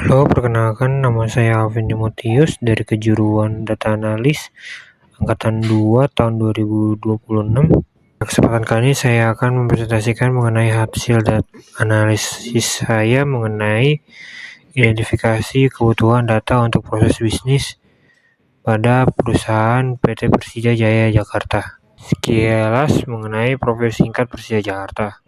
Halo, perkenalkan nama saya Alvin Timotius dari kejuruan Data Analis Angkatan 2 tahun 2026. Kesempatan kali ini saya akan mempresentasikan mengenai hasil analisis saya mengenai identifikasi kebutuhan data untuk proses bisnis pada perusahaan PT Persija Jaya Jakarta. Sekilas mengenai profil singkat Persija Jakarta.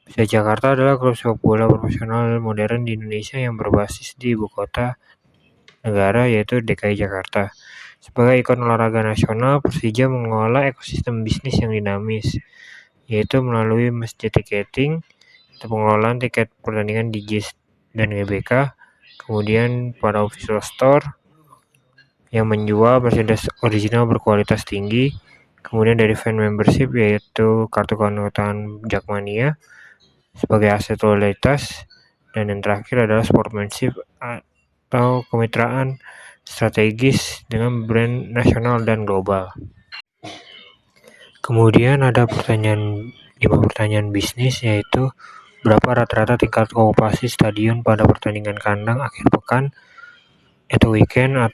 Persija Jakarta adalah klub sepak bola profesional modern di Indonesia yang berbasis di ibu kota negara yaitu DKI Jakarta. Sebagai ikon olahraga nasional, Persija mengelola ekosistem bisnis yang dinamis, yaitu melalui masjid tiketing, pengelolaan tiket pertandingan di JIS dan GBK, kemudian pada official store yang menjual merchandise original berkualitas tinggi, kemudian dari fan membership yaitu kartu keanggotaan Jakmania sebagai aset loyalitas, dan yang terakhir adalah sportsmanship atau kemitraan strategis dengan brand nasional dan global. Kemudian ada 5 pertanyaan bisnis, yaitu berapa rata-rata tingkat okupasi stadion pada pertandingan kandang akhir pekan atau weekend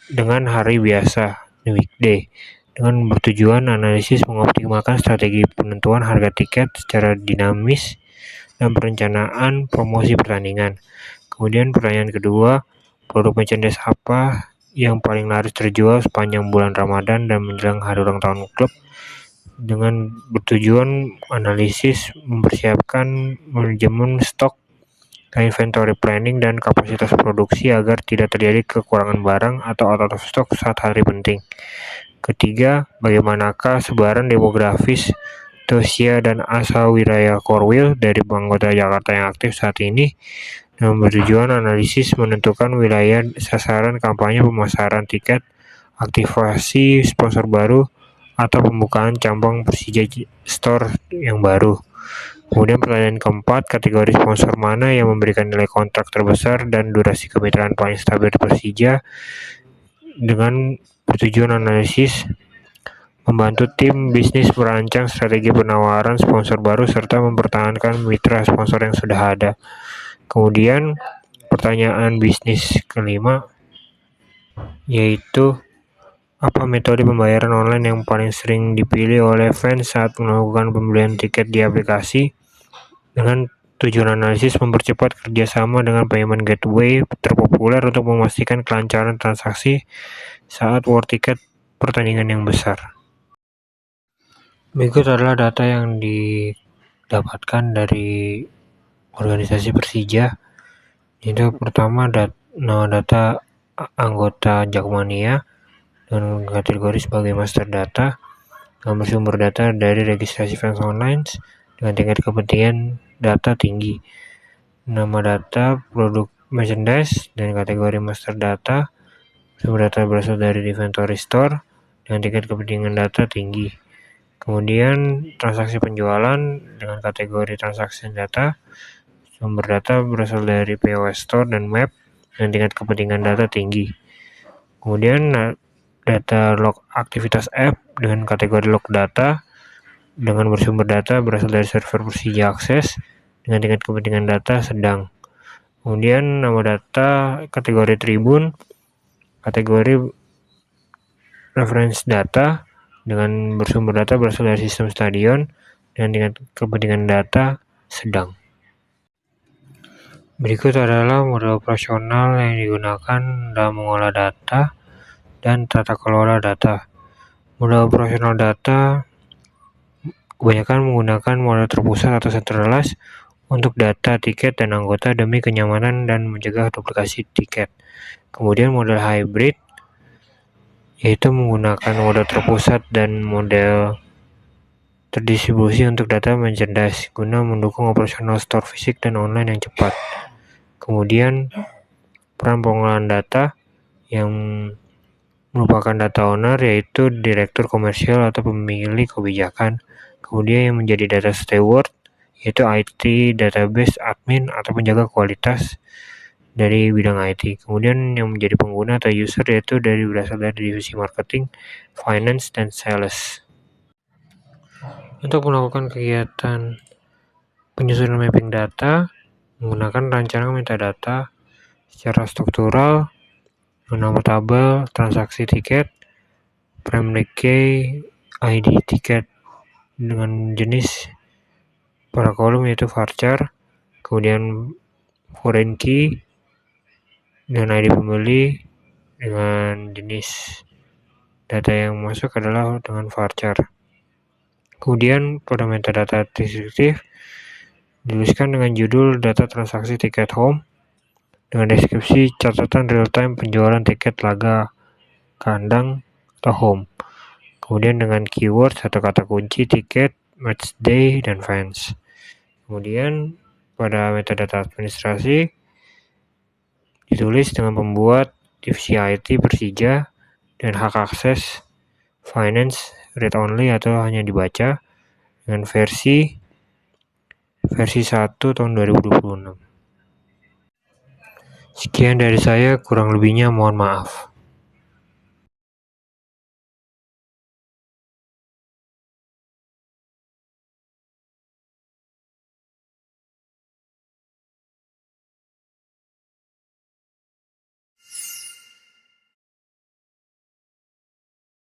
dengan hari biasa, weekday, dengan bertujuan analisis mengoptimalkan strategi penentuan harga tiket secara dinamis dan perencanaan promosi pertandingan. Kemudian pertanyaan kedua, produk merchandise apa yang paling laris terjual sepanjang bulan Ramadan dan menjelang hari ulang tahun klub, dengan bertujuan analisis mempersiapkan manajemen stok, inventory planning, dan kapasitas produksi agar tidak terjadi kekurangan barang atau out of stock saat hari penting. Ketiga, bagaimanakah sebaran demografis, usia, dan asal wilayah Korwil dari anggota Jakarta yang aktif saat ini, dengan bertujuan analisis menentukan wilayah sasaran kampanye pemasaran tiket, aktivasi sponsor baru, atau pembukaan cabang Persija Store yang baru. Kemudian pertanyaan keempat, kategori sponsor mana yang memberikan nilai kontrak terbesar dan durasi kemitraan paling stabil di Persija, dengan bertujuan analisis membantu tim bisnis merancang strategi penawaran sponsor baru serta mempertahankan mitra sponsor yang sudah ada. Kemudian pertanyaan bisnis kelima, yaitu apa metode pembayaran online yang paling sering dipilih oleh fans saat melakukan pembelian tiket di aplikasi, dengan tujuan analisis mempercepat kerjasama dengan payment gateway terpopuler untuk memastikan kelancaran transaksi saat war tiket pertandingan yang besar. Berikut adalah data yang didapatkan dari organisasi Persija. Itu pertama data anggota Jakmania dengan kategori sebagai master data, nomor sumber data dari registrasi fans online dengan tingkat kepentingan data tinggi, nama data produk merchandise dan kategori master data, sumber data berasal dari inventory store dengan tingkat kepentingan data tinggi. Kemudian transaksi penjualan dengan kategori transaksi data, sumber data berasal dari POS Store dan Map dengan tingkat kepentingan data tinggi. Kemudian data log aktivitas app dengan kategori log data dengan bersumber data berasal dari server Persija Akses dengan tingkat kepentingan data sedang. Kemudian nama data kategori Tribun, kategori reference data dengan bersumber data berasal dari sistem stadion dan dengan kepentingan data sedang. Berikut adalah model operasional yang digunakan dalam mengolah data dan tata kelola data. Model operasional data kebanyakan menggunakan model terpusat atau centralized untuk data tiket dan anggota demi kenyamanan dan mencegah duplikasi tiket. Kemudian model hybrid yaitu menggunakan model terpusat dan model terdistribusi untuk data merchandise guna mendukung operasional store fisik dan online yang cepat. Kemudian peran pengolahan data yang merupakan data owner yaitu direktur komersial atau pemilik kebijakan. Kemudian yang menjadi data steward yaitu IT, database, admin atau penjaga kualitas dari bidang IT. Kemudian yang menjadi pengguna atau user yaitu berasal dari divisi marketing, finance, dan sales. Untuk melakukan kegiatan penyusunan mapping data menggunakan rancangan metadata secara struktural, nama tabel, transaksi tiket, primary key, ID tiket dengan jenis pada kolom yaitu varchar, kemudian foreign key dengan ID pembeli dengan jenis data yang masuk adalah dengan varchar. Kemudian pada metadata deskriptif dituliskan dengan judul data transaksi tiket home dengan deskripsi catatan real-time penjualan tiket laga kandang atau home. Kemudian dengan keyword atau kata kunci tiket, match day, dan fans. Kemudian pada metadata administrasi ditulis dengan pembuat divisi IT Persija dan hak akses finance read only atau hanya dibaca dengan versi 1 tahun 2026. Sekian dari saya, kurang lebihnya mohon maaf.